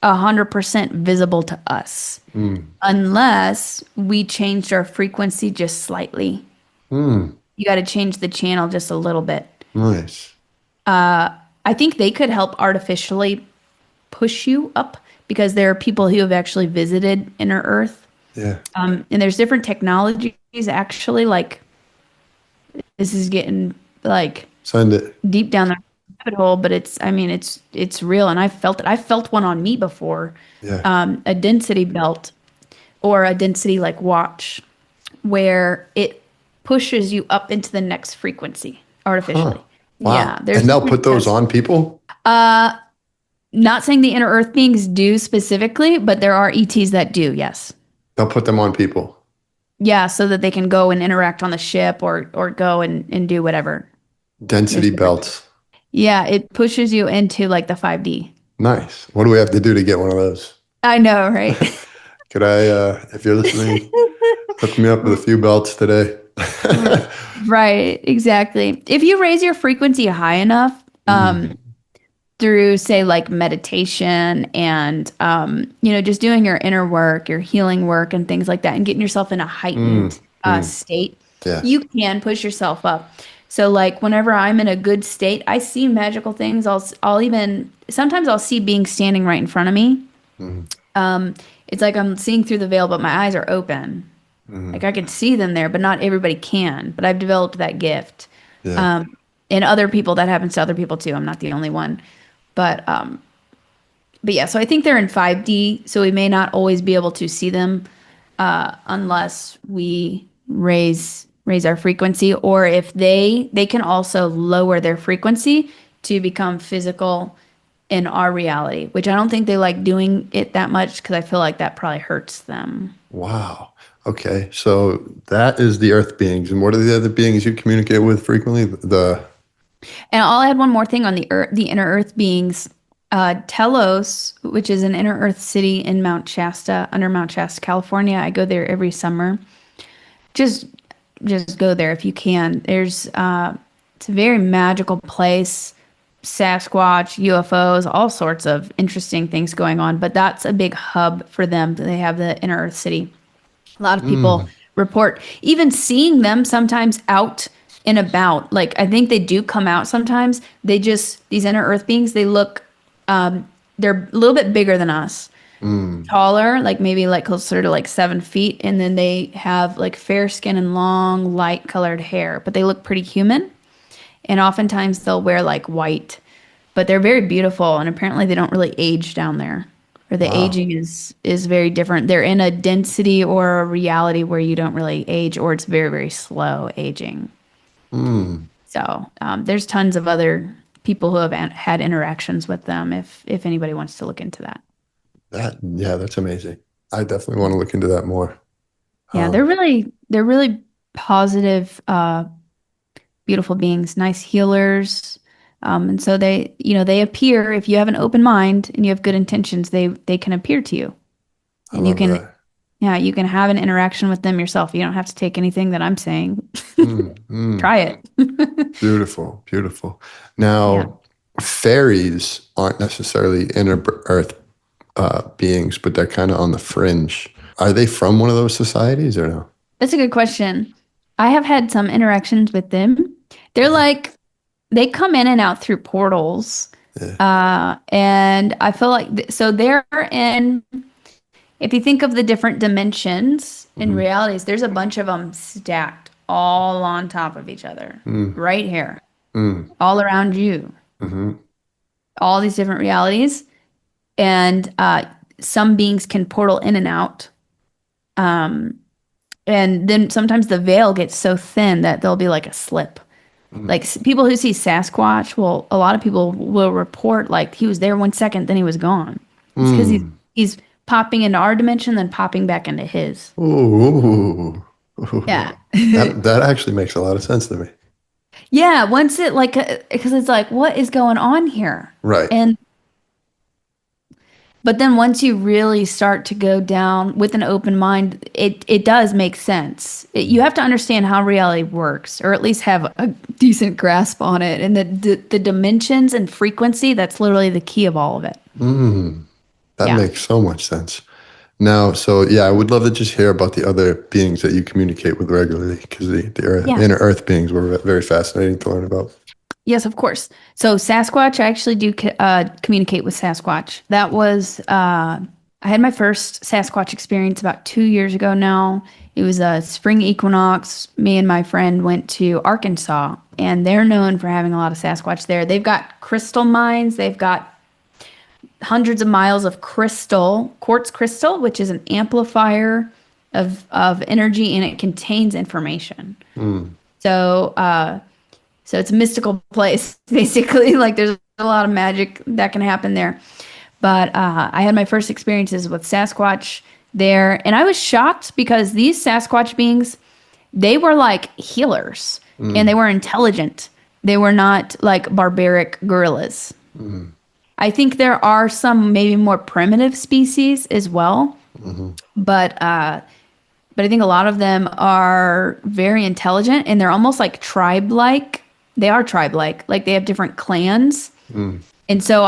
100% visible to us unless we changed our frequency just slightly. You got to change the channel just a little bit.
Nice.
I think they could help artificially push you up because there are people who have actually visited Inner Earth.
Yeah.
And there's different technologies actually, like this is getting like
Send it.
deep down the rabbit hole, but it's real, and I felt it. I felt one on me before.
Yeah.
A density belt or a density like watch where it pushes you up into the next frequency artificially.
Wow.
Yeah,
And they'll put those on people?
Not saying the inner earth beings do specifically, but there are ETs that do, yes.
They'll put them on people.
Yeah, so that they can go and interact on the ship or go and do whatever.
Density belts.
Yeah, it pushes you into like the 5D.
Nice. What do we have to do to get one of those?
I know, right?
Could I, if you're listening, hook me up with a few belts today?
Right, exactly. If you raise your frequency high enough, through say like meditation and just doing your inner work, your healing work and things like that, and getting yourself in a heightened state,
Yeah.
you can push yourself up. So like whenever I'm in a good state, I see magical things. Sometimes I'll see beings standing right in front of me. It's like I'm seeing through the veil, but my eyes are open. Like I can see them there, but not everybody can. But I've developed that gift.
Yeah.
And other people, that happens to other people too. I'm not the only one. But yeah, so I think they're in 5D, so we may not always be able to see them unless we raise our frequency, or if they can also lower their frequency to become physical in our reality, which I don't think they like doing it that much because I feel like that probably hurts them.
Wow. Okay. So that is the earth beings. And what are the other beings you communicate with frequently?
And I'll add one more thing on the inner earth beings. Telos, which is an inner earth city in under Mount Shasta, California. I go there every summer. Just go there if you can. It's a very magical place. Sasquatch, UFOs, all sorts of interesting things going on. But that's a big hub for them. They have the Inner Earth City. A lot of people report even seeing them sometimes out and about. Like I think they do come out sometimes. These inner Earth beings, they look, they're a little bit bigger than us, taller, like maybe like closer to like 7 feet, and then they have like fair skin and long light colored hair, but they look pretty human. And oftentimes they'll wear like white, but they're very beautiful. And apparently they don't really age down there, or the
Wow.
aging is very different. They're in a density or a reality where you don't really age, or it's very, very slow aging.
Mm.
So there's tons of other people who have had interactions with them if anybody wants to look into that.
Yeah, that's amazing. I definitely want to look into that more.
Yeah,
Um,
they're really positive, beautiful beings, nice healers. And so they appear if you have an open mind and you have good intentions, they can appear to you.
I
And you
love
can,
that.
yeah, you can have an interaction with them yourself. You don't have to take anything that I'm saying.
Mm.
Try it.
Beautiful, beautiful.
Yeah.
Now, fairies aren't necessarily inner earth beings, but they're kind of on the fringe. Are they from one of those societies or no?
That's a good question. I have had some interactions with them. They're like they come in and out through portals.
Yeah.
And I feel like so they're in, if you think of the different dimensions and
hmm
realities, there's a bunch of them stacked all on top of each other,
Mm,
right here,
mm,
all around you,
hmm
all these different realities. And some beings can portal in and out. Um, and then sometimes the veil gets so thin that there'll be like a slip.
mm,
Like people who see Sasquatch, well, a lot of people will report like he was there 1 second, then he was gone. It's because
mm.
he's popping into our dimension, then popping back into his.
Ooh,
Yeah.
ooh. That actually makes a lot of sense to me.
Yeah, once it like because it's like what is going on here?
Right.
And but then once you really start to go down with an open mind, it does make sense. You have to understand how reality works, or at least have a decent grasp on it. And the dimensions and frequency, that's literally the key of all of it.
Mm, that
Yeah.
makes so much sense. Now, so yeah, I would love to just hear about the other beings that you communicate with regularly because the
Yeah.
inner earth beings were very fascinating to learn about.
Yes, of course. So Sasquatch, I actually do communicate with Sasquatch. That was I had my first Sasquatch experience about 2 years ago now. It was a spring equinox. Me and my friend went to Arkansas, and they're known for having a lot of Sasquatch there. They've got crystal mines. They've got hundreds of miles of quartz crystal, which is an amplifier of energy, and it contains information.
Mm,
So so it's a mystical place, basically. Like there's a lot of magic that can happen there. But I had my first experiences with Sasquatch there, and I was shocked because these Sasquatch beings, they were like healers, and they
mm,
were intelligent. They were not like barbaric gorillas.
mm,
I think there are some maybe more primitive species as well,
hmm
but but I think a lot of them are very intelligent, and they're almost like tribe-like. They are tribe-like, like they have different clans.
mm,
And so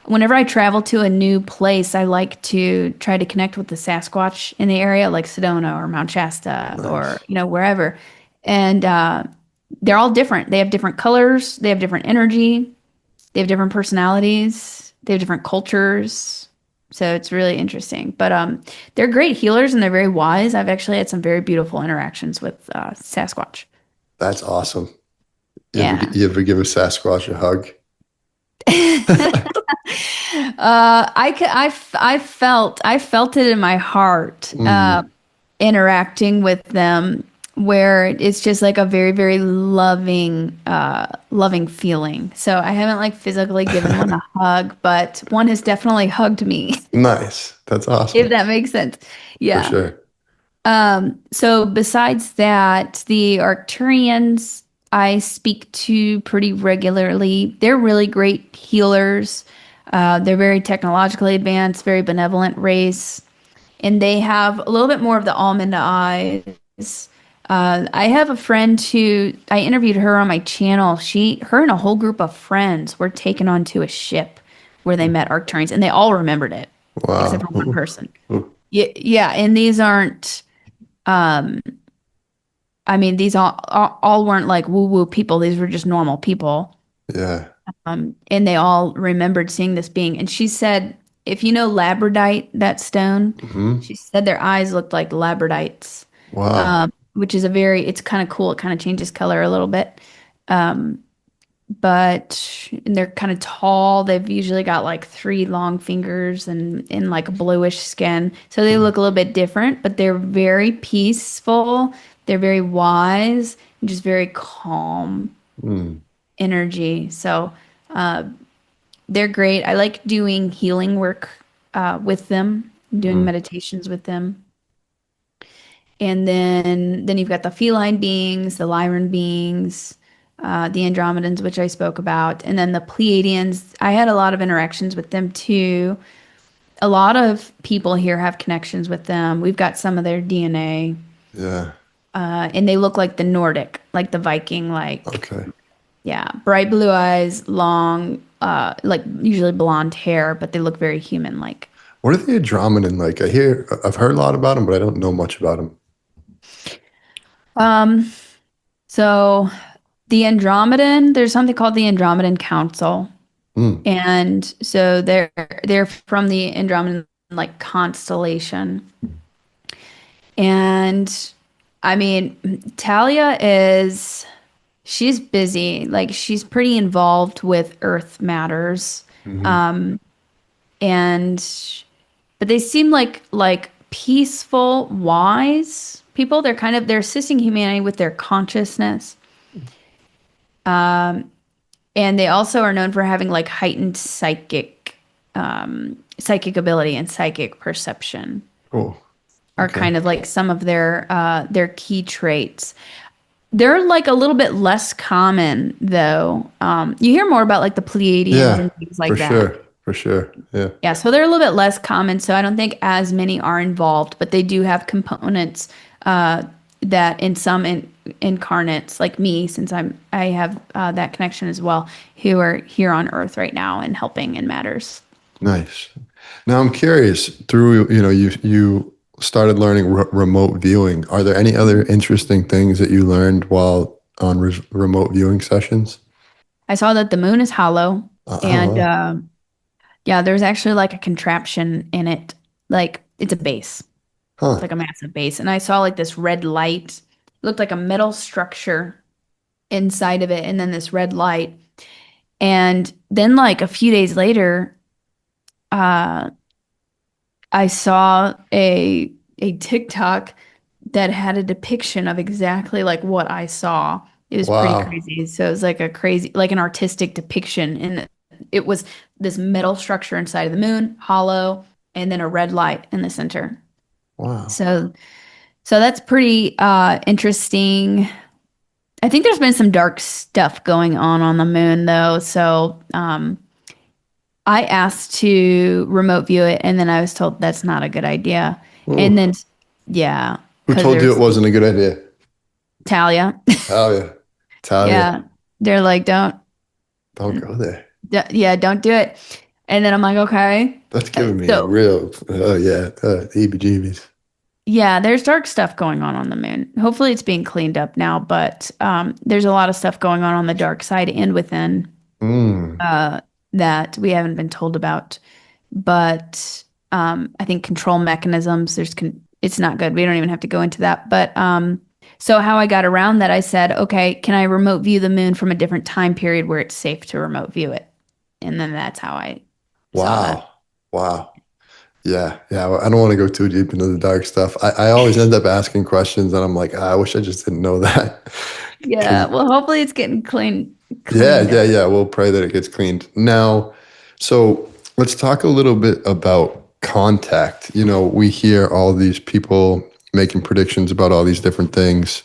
whenever I travel to a new place, I like to try to connect with the Sasquatch in the area, like Sedona or Mount Shasta or,
nice.
wherever. And they're all different. They have different colors, they have different energy, they have different personalities, they have different cultures. So it's really interesting. But they're great healers and they're very wise. I've actually had some very beautiful interactions with Sasquatch.
That's awesome.
Yeah.
You ever give a Sasquatch a hug?
I felt it in my heart,
Mm,
interacting with them, where it's just like a very, very loving feeling. So I haven't like physically given one a hug, but one has definitely hugged me,
nice. That's
if
awesome.
that makes sense.
For
Yeah.
sure.
So besides that, the Arcturians I speak to pretty regularly. They're really great healers. They're very technologically advanced, very benevolent race, and they have a little bit more of the almond eyes. I have a friend who I interviewed her on my channel. Her and a whole group of friends were taken onto a ship where they met Arcturians, and they all remembered it, except
Wow.
for one person.
Ooh.
Yeah, yeah, and these aren't. I mean, these all weren't like woo woo people. These were just normal people.
Yeah.
And they all remembered seeing this being. And she said, if you know labradite, that stone,
Hmm.
she said their eyes looked like labradites,
Wow.
which is it's kind of cool. It kind of changes color a little bit. But they're kind of tall. They've usually got like three long fingers and in like a bluish skin. So they look a little bit different, but they're very peaceful. They're very wise and just very calm
Mm.
energy. So they're great. I like doing healing work with them, doing
Mm.
meditations with them. And then you've got the feline beings, the Lyran beings, the Andromedans, which I spoke about, and then the Pleiadians. I had a lot of interactions with them too. A lot of people here have connections with them. We've got some of their DNA,
Yeah.
and they look like the Nordic, like the Viking, like
Okay.
yeah, bright blue eyes, long, like usually blonde hair, but they look very human-like.
What are the Andromedan like? I've heard a lot about them, but I don't know much about them.
Um, so the Andromedan, there's something called the Andromedan Council.
Mm.
And so they're from the Andromedan like constellation. And I mean, Talia she's busy. Like she's pretty involved with Earth matters.
Hmm.
And but they seem like peaceful, wise people. They're assisting humanity with their consciousness. And they also are known for having like heightened psychic ability and psychic perception
Cool.
are
Okay.
kind of like some of their key traits. They're like a little bit less common though. You hear more about like the Pleiadians
Yeah,
and things like
for
that.
sure. For sure. Yeah.
Yeah, so they're a little bit less common, so I don't think as many are involved, but they do have components that in some incarnates, like me, since I have that connection as well, who are here on Earth right now and helping in matters.
Nice. Now I'm curious, through, you started learning remote viewing. Are there any other interesting things that you learned while on remote viewing sessions?
I saw that the moon is hollow,
Oh,
and
wow.
yeah, there's actually like a contraption in it, like it's a base. It's
Huh.
like a massive base, and I saw like this red light. It looked like a metal structure inside of it, and then this red light. And then like a few days later, uh, I saw a TikTok that had a depiction of exactly like what I saw. It was pretty
Wow.
crazy. So it was like like an artistic depiction, and it was this metal structure inside of the moon, hollow, and then a red light in the center.
Wow.
So that's pretty interesting. I think there's been some dark stuff going on the moon though. So I asked to remote view it, and then I was told that's not a good idea. And
Ooh.
then, yeah,
Who
because
told you it
there's
wasn't a good idea?
Talia.
Talia. Talia.
Yeah, they're like,
Don't go there.
yeah, don't do it. And then I'm like, okay.
That's giving me a
So,
real, oh yeah, heebie-jeebies.
yeah, there's dark stuff going on the moon. Hopefully, it's being cleaned up now, but there's a lot of stuff going on the dark side and within
Mm.
that we haven't been told about. But I think control mechanisms, it's not good. We don't even have to go into that. But so how I got around that, I said, okay, can I remote view the moon from a different time period where it's safe to remote view it? And then that's how I saw that.
Wow. Wow. Yeah. Yeah. Well, I don't want to go too deep into the dark stuff. I always end up asking questions and I'm like, I wish I just didn't know that.
Yeah,
Because,
well, hopefully it's getting
yeah,
cleaned
yeah,
up.
yeah. We'll pray that it gets cleaned. Now, so let's talk a little bit about contact. We hear all these people making predictions about all these different things.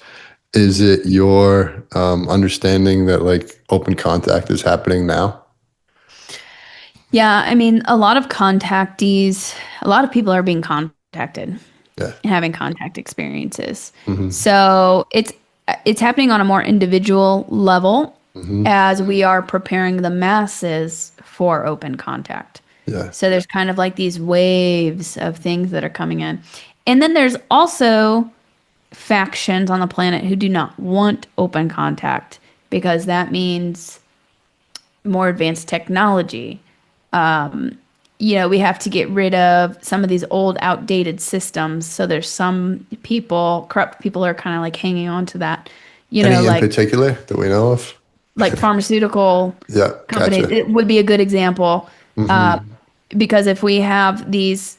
Is it your understanding that like open contact is happening now?
Yeah, I mean, a lot of contactees, a lot of people are being contacted.
Yeah.
having contact experiences.
Hmm.
So it's happening on a more individual level
Hmm.
as we are preparing the masses for open contact.
Yeah.
So there's kind of like these waves of things that are coming in. And then there's also factions on the planet who do not want open contact because that means more advanced technology. We have to get rid of some of these old, outdated systems. So there's some people, corrupt people, are kind of like hanging on to that.
Any in
Like
particular that we know of?
pharmaceutical
Yeah.
companies.
Gotcha.
It would be a good example
Hmm.
because if we have these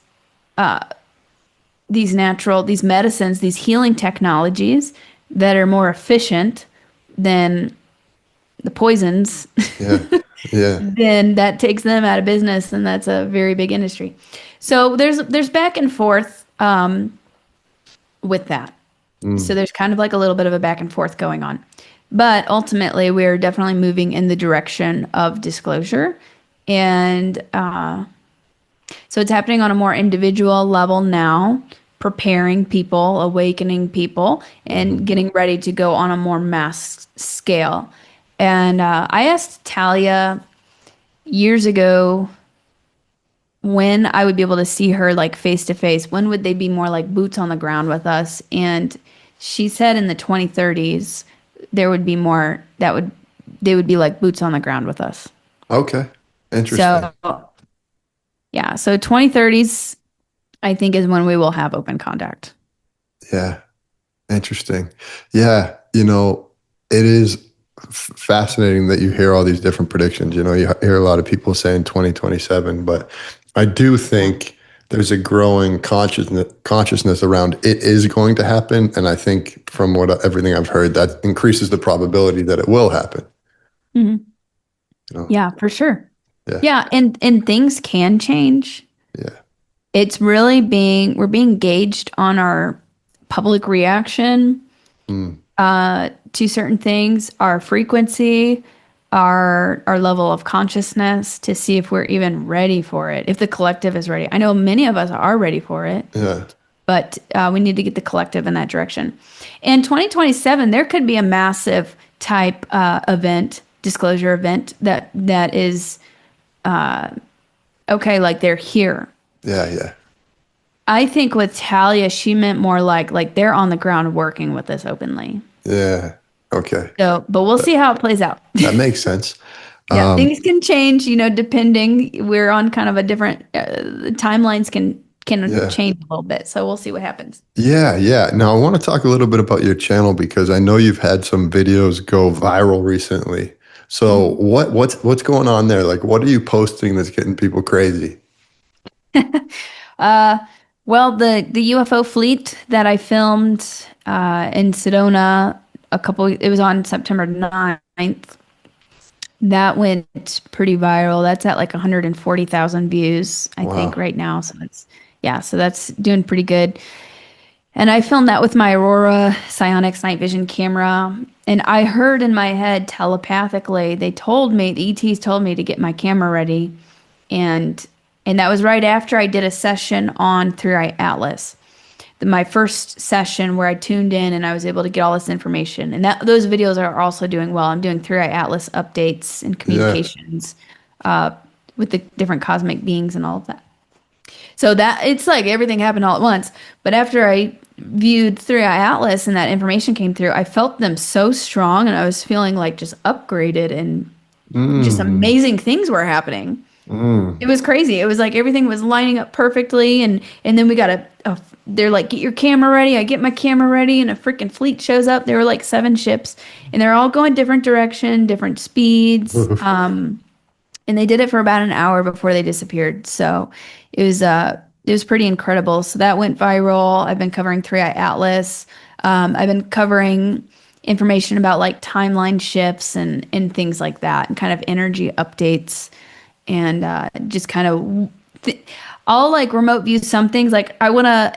medicines, these healing technologies that are more efficient than the poisons,
Yeah. Yeah.
then that takes them out of business, and that's a very big industry. So there's back and forth with that. So
Mm.
there's kind of like a little bit of a back and forth going on. But ultimately, we're definitely moving in the direction of disclosure. And so it's happening on a more individual level now, preparing people, awakening people, and
Hmm.
getting ready to go on a more mass scale. And I asked Talia years ago when I would be able to see her like face to face. When would they be more like boots on the ground with us? And she said in the 2030s there would be more that would they would be like boots on the ground with us.
Okay. Interesting.
So yeah, so 2030s I think is when we will have open contact.
Yeah. Interesting. Yeah. It is fascinating that you hear all these different predictions. You hear a lot of people saying 2027, but I do think there's a growing consciousness around it is going to happen. And I think from everything I've heard, that increases the probability that it will happen.
Mhm.
You know?
Yeah, for sure.
Yeah.
Yeah, and things can change.
Yeah.
It's really we're being gauged on our public reaction
Mm.
to certain things, our frequency, our level of consciousness to see if we're even ready for it, if the collective is ready. I know many of us are ready for it,
Yeah.
but we need to get the collective in that direction. In 2027, there could be a massive type event, disclosure event that is okay, like they're here.
Yeah. Yeah.
I think with Talia, she meant more like they're on the ground working with us openly.
Yeah. Okay.
So, but we'll
That,
see how it plays out.
that makes sense.
Yeah,
Um,
things can change, depending. We're on kind of a different timelines can
yeah.
change a little bit. So we'll see what happens.
Yeah, yeah. Now I want to talk a little bit about your channel because I know you've had some videos go viral recently. So
Mhm.
what's going on there? Like what are you posting that's getting people crazy?
Uh, well, the UFO fleet that I filmed in Sedona it was on September 9th. That went pretty viral. That's at like 140,000 views, I think,
Wow.
right now. So that's doing pretty good. And I filmed that with my Aurora Psionics night vision camera. And I heard in my head telepathically, the ETs told me to get my camera ready. And and that was right after I did a session on Three Eye Atlas. My first session where I tuned in and I was able to get all this information. And those videos are also doing well. I'm doing Three Eye Atlas updates and
Yeah.
communications with the different cosmic beings and all of that. So that it's like everything happened all at once. But after I viewed Three Eye Atlas and that information came through, I felt them so strong and I was feeling like just upgraded and just
Mm,
amazing things were happening.
mm.
It was crazy. It was like everything was lining up perfectly, and then we got they're like, get your camera ready. I get my camera ready, and a freaking fleet shows up. There were like 7 ships, and they're all going different direction, different speeds. And they did it for about an hour before they disappeared. So it was pretty incredible. So that went viral. I've been covering Three Eye Atlas. I've been covering information about like timeline shifts and things like that, and kind of energy updates and just kind of I'll like remote view some things. Like I want to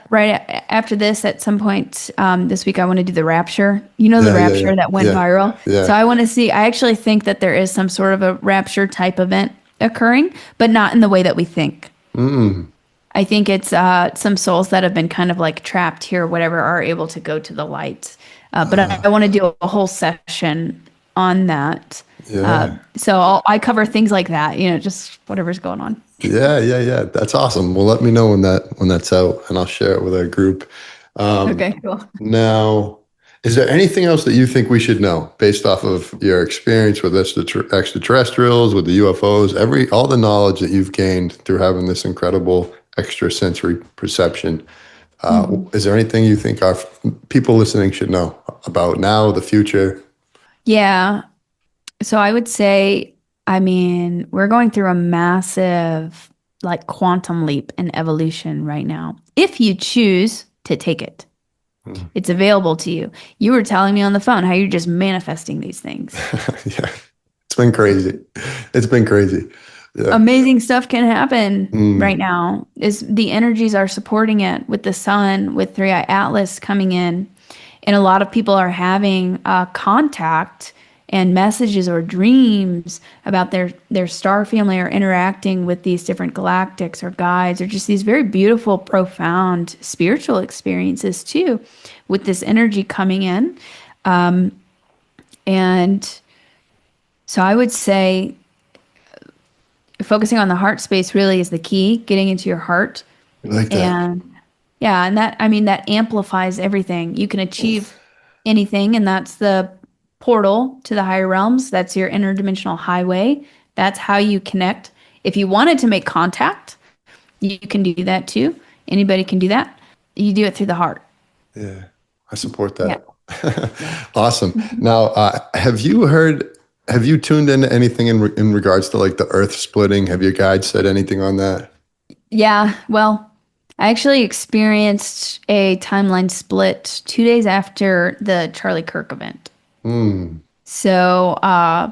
after this at some point this week I want to do the rapture. The
Yeah, yeah, yeah.
rapture that went
Yeah.
viral. So
Yeah.
I want to see. I actually think that there is some sort of a rapture type event occurring, but not in the way that we think.
Mm.
I think it's some souls that have been kind of like trapped here, or whatever, are able to go to the light. But I want to do a whole session on that.
Yeah.
So I cover things like that, just whatever's going on.
Yeah, yeah, yeah. That's awesome. Well, let me know when that's out, and I'll share it with our group. Um,
Okay, cool.
Now, is there anything else that you think we should know based off of your experience with extraterrestrials, with the UFOs, all the knowledge that you've gained through having this incredible extrasensory perception? Is there anything you think our people listening should know about now, the future?
Yeah. So I would say, I mean, we're going through a massive like quantum leap in evolution right now. If you choose to take it, it's available to you. You were telling me on the phone how you're just manifesting these things.
Yeah, it's been crazy. It's been crazy. Yeah.
Amazing stuff can happen right
Mm.
now. Is the energies are supporting it with the sun, with Three Eye Atlas coming in, and a lot of people are having contact and messages or dreams about their star family, or interacting with these different galactics or guides, or just these very beautiful, profound spiritual experiences too, with this energy coming in. And so I would say focusing on the heart space really is the key, getting into your heart.
I like that.
And yeah, and that, I mean, that amplifies everything. You can achieve anything, and that's the portal to the higher realms. That's your interdimensional highway. That's how you connect. If you wanted to make contact, you can do that too. Anybody can do that. You do it through the heart.
Yeah, I support that.
Yeah.
Awesome. Now, have you tuned into anything in regards to like the Earth splitting? Have your guide said anything on that?
Yeah, well, I actually experienced a timeline split 2 days after the Charlie Kirk event. So I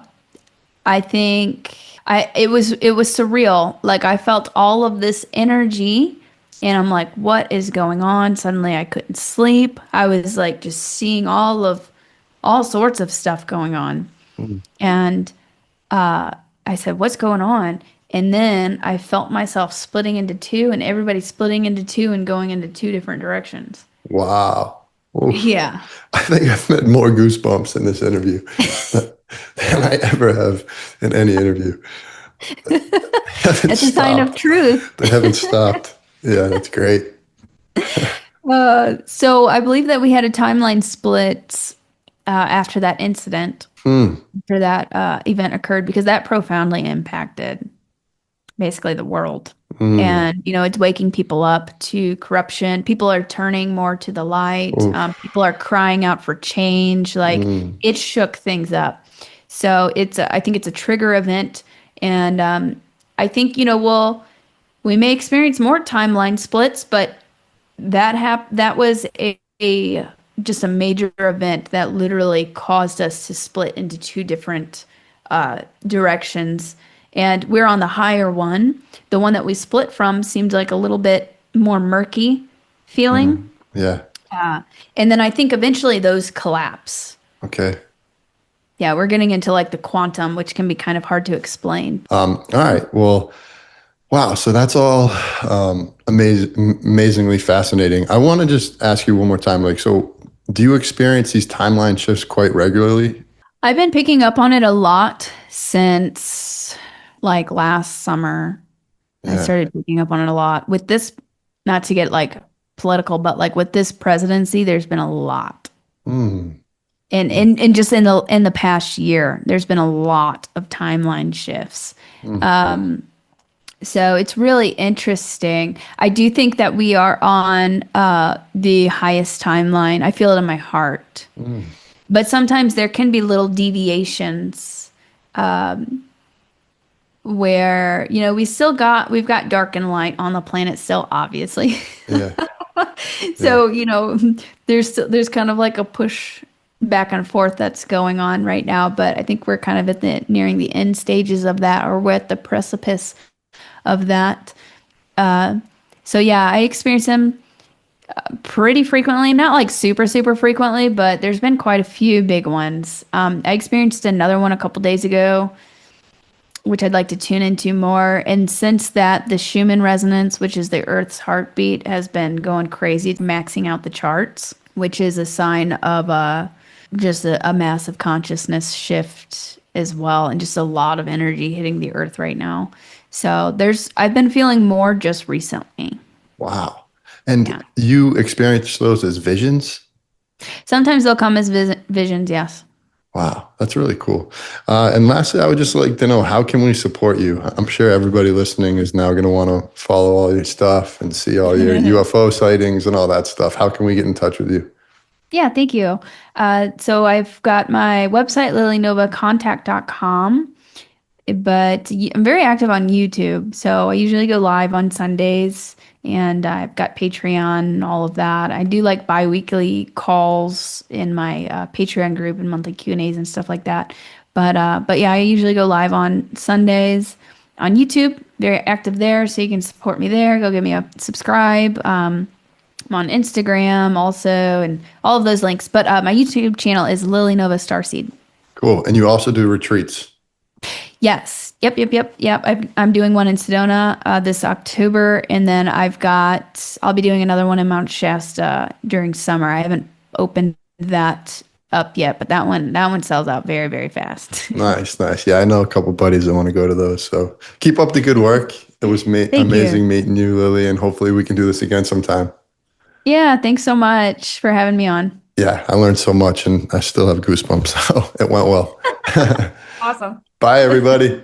think it was surreal. Like, I felt all of this energy, and I'm like, what is going on? Suddenly I couldn't sleep. I was like just seeing all sorts of stuff going on. And I said, what's going on? And then I felt myself splitting into two, and everybody splitting into two and going into two different directions.
Wow. Oof.
Yeah.
I think I've had more goosebumps in this interview than I ever have in any interview.
It's a sign of truth.
They haven't stopped. Yeah, that's great.
So I believe that we had a timeline split after that incident, after that event occurred, because that profoundly impacted basically the world. And, it's waking people up to corruption. People are turning more to the light. People are crying out for change. Like, it shook things up. So I think it's a trigger event. And I think, we may experience more timeline splits, but that was just a major event that literally caused us to split into two different directions. And we're on the higher one. The one that we split from seemed like a little bit more murky feeling.
Yeah.
And then I think eventually those collapse.
Okay.
Yeah, we're getting into like the quantum, which can be kind of hard to explain.
All right. Well, wow. So that's all amazingly fascinating. I want to just ask you one more time. Like, so do you experience these timeline shifts quite regularly?
I've been picking up on it a lot since like last summer. I started picking up on it a lot with this, not to get like political, but like with this presidency, there's been a lot. And just in the past year, there's been a lot of timeline shifts. So it's really interesting. I do think that we are on the highest timeline. I feel it in my heart. But sometimes there can be little deviations where, we've got dark and light on the planet still, obviously.
Yeah.
So, there's kind of like a push back and forth that's going on right now, but I think we're kind of nearing the end stages of that, or we're at the precipice of that. So yeah, I experience them pretty frequently, not like super, super frequently, but there's been quite a few big ones. I experienced another one a couple days ago which I'd like to tune into more. And since that, the Schumann resonance, which is the Earth's heartbeat, has been going crazy, maxing out the charts, which is a sign of just a massive consciousness shift as well, and just a lot of energy hitting the Earth right now. So I've been feeling more just recently.
Wow. And
Yeah.
you experience those as visions?
Sometimes they'll come as visions, yes.
Wow, that's really cool. And lastly, I would just like to know, how can we support you? I'm sure everybody listening is now going to want to follow all your stuff and see all your UFO sightings and all that stuff. How can we get in touch with you?
Yeah, thank you. So I've got my website, lilynovacontact.com, but I'm very active on YouTube. So I usually go live on Sundays, and I've got Patreon and all of that. I do like bi-weekly calls in my Patreon group and monthly Q&As and stuff like that. But yeah, I usually go live on Sundays on YouTube. Very active there, so you can support me there. Go give me a subscribe. I'm on Instagram also, and all of those links. But my YouTube channel is Lily Nova Starseed.
Cool. And you also do retreats.
Yes. Yep. I'm doing one in Sedona this October, and then I'll be doing another one in Mount Shasta during summer. I haven't opened that up yet, but that one sells out very, very fast.
Nice. Yeah, I know a couple buddies that want to go to those. So keep up the good work. It was amazing meeting you, Lily, and hopefully we can do this again sometime.
Yeah, thanks so much for having me on.
Yeah, I learned so much, and I still have goosebumps, so it went well.
Awesome.
Bye, everybody.